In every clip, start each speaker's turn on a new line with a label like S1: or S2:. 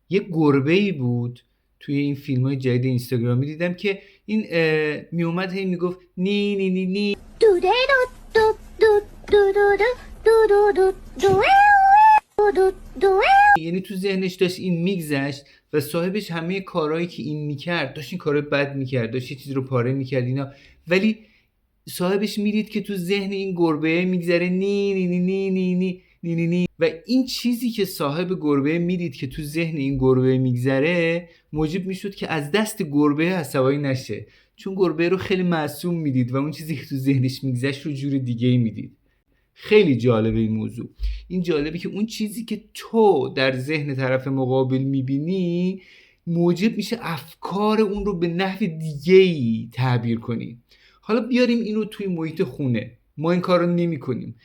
S1: یه گربه‌ای بود توی این فیلم‌های جدید اینستاگرامی دیدم که این میومد هی میگفت نی نی نی نی. یعنی تو ذهنش داشت این میگذشت و صاحبش همه کارهایی که این میکرد داشت این کارو بد میکرد، داشت یه چیزی رو پاره میکرد اینا، ولی صاحبش میدید که تو ذهن این گربه میگذره نی نی نی نی نی نی نی نی نی و این چیزی که صاحب گربه میدید که تو ذهن این گربه میگذره موجب میشد که از دست گربه عصبانی نشه، چون گربه رو خیلی معصوم میدید و اون چیزی که تو ذهنش میگذشت رو جور دیگه میدید. خیلی جالبه این موضوع. این جالبه که اون چیزی که تو در ذهن طرف مقابل میبینی موجب میشه افکار اون رو به نحو دیگه‌ای تعبیر کنی. حالا بیاریم این رو توی محیط خونه، ما این کار رو نمی کنیم.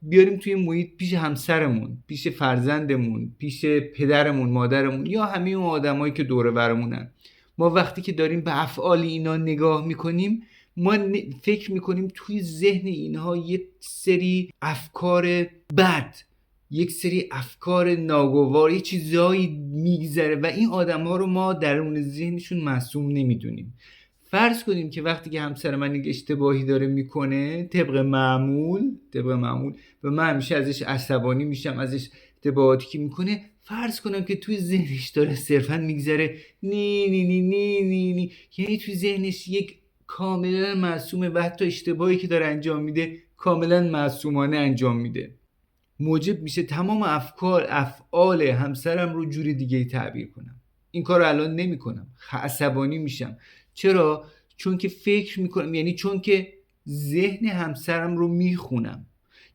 S1: بیاریم توی محیط پیش همسرمون، پیش فرزندمون، پیش پدرمون، مادرمون یا همه اون آدمایی که دور برمونن. ما وقتی که داریم به افعال اینا نگاه میکنیم ما فکر میکنیم توی ذهن اینها یک سری افکار بد، یک سری افکار ناگوار، یه چیزایی میگذره و این آدم‌ها رو ما درون ذهنشون معصوم نمیدونیم. فرض کنیم که وقتی که همسر من یک اشتباهی داره میکنه طبق معمول و من همیشه ازش عصبانی میشم، ازش اشتباهاتی که میکنه فرض کنم که توی ذهنش داره صرفا میگذره نی نی نی نی نی نی، یعنی توی ذهنش یک کاملا معصومه و حتی اشتباهی که داره انجام میده کاملا معصومانه انجام میده. موجب میشه تمام افعال همسرم رو جوری دیگه تعبیر کنم. این کار رو الان نمی کنم، عصبانی میشم. چرا؟ چون که فکر میکنم، یعنی چون که ذهن همسرم رو میخونم،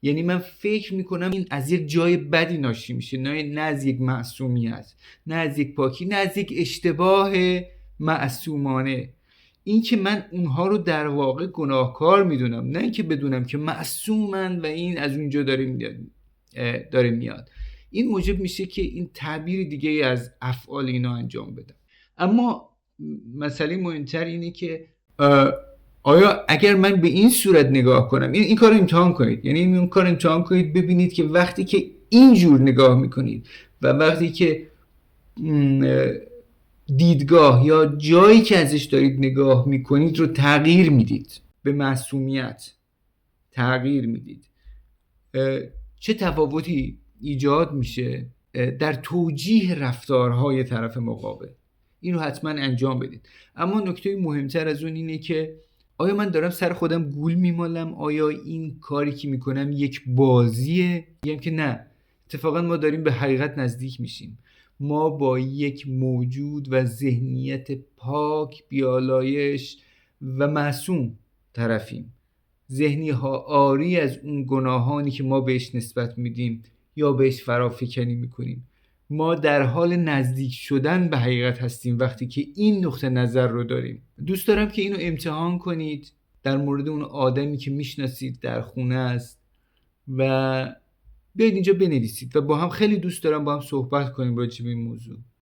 S1: یعنی من فکر میکنم این از یک جای بدی ناشی میشه، نه از یک معصومیت، نه از یک پاکی، نه از یک اشتباه معصومانه. این که من اونها رو در واقع گناهکار میدونم، نه اینکه بدونم که معصومن و این از اونجا داره میاد. این موجب میشه که این تعبیر دیگه از افعال اینا انجام بدم. اما مسئله مهمتر اینه که آیا اگر من به این صورت نگاه کنم، این کار امتحان کنید، یعنی این کار امتحان کنید ببینید که وقتی که اینجور نگاه میکنید و وقتی که دیدگاه یا جایی که ازش دارید نگاه میکنید رو تغییر میدید، به معصومیت تغییر میدید، چه تفاوتی ایجاد میشه در توجیه رفتارهای طرف مقابل. این رو حتما انجام بدید. اما نکته مهمتر از اون اینه که آیا من دارم سر خودم گول میمالم؟ آیا این کاری که میکنم یک بازیه؟ میگم که نه، اتفاقا ما داریم به حقیقت نزدیک میشیم. ما با یک موجود و ذهنیت پاک، بیالایش و معصوم طرفیم. ذهنی ها آری از اون گناهانی که ما بهش نسبت میدیم یا بهش فرافکنی میکنیم. ما در حال نزدیک شدن به حقیقت هستیم وقتی که این نقطه نظر رو داریم. دوست دارم که اینو امتحان کنید در مورد اون آدمی که میشناسید در خونه است و بیاید اینجا بنویسید و با هم، خیلی دوست دارم با هم صحبت کنیم راجع به این موضوع.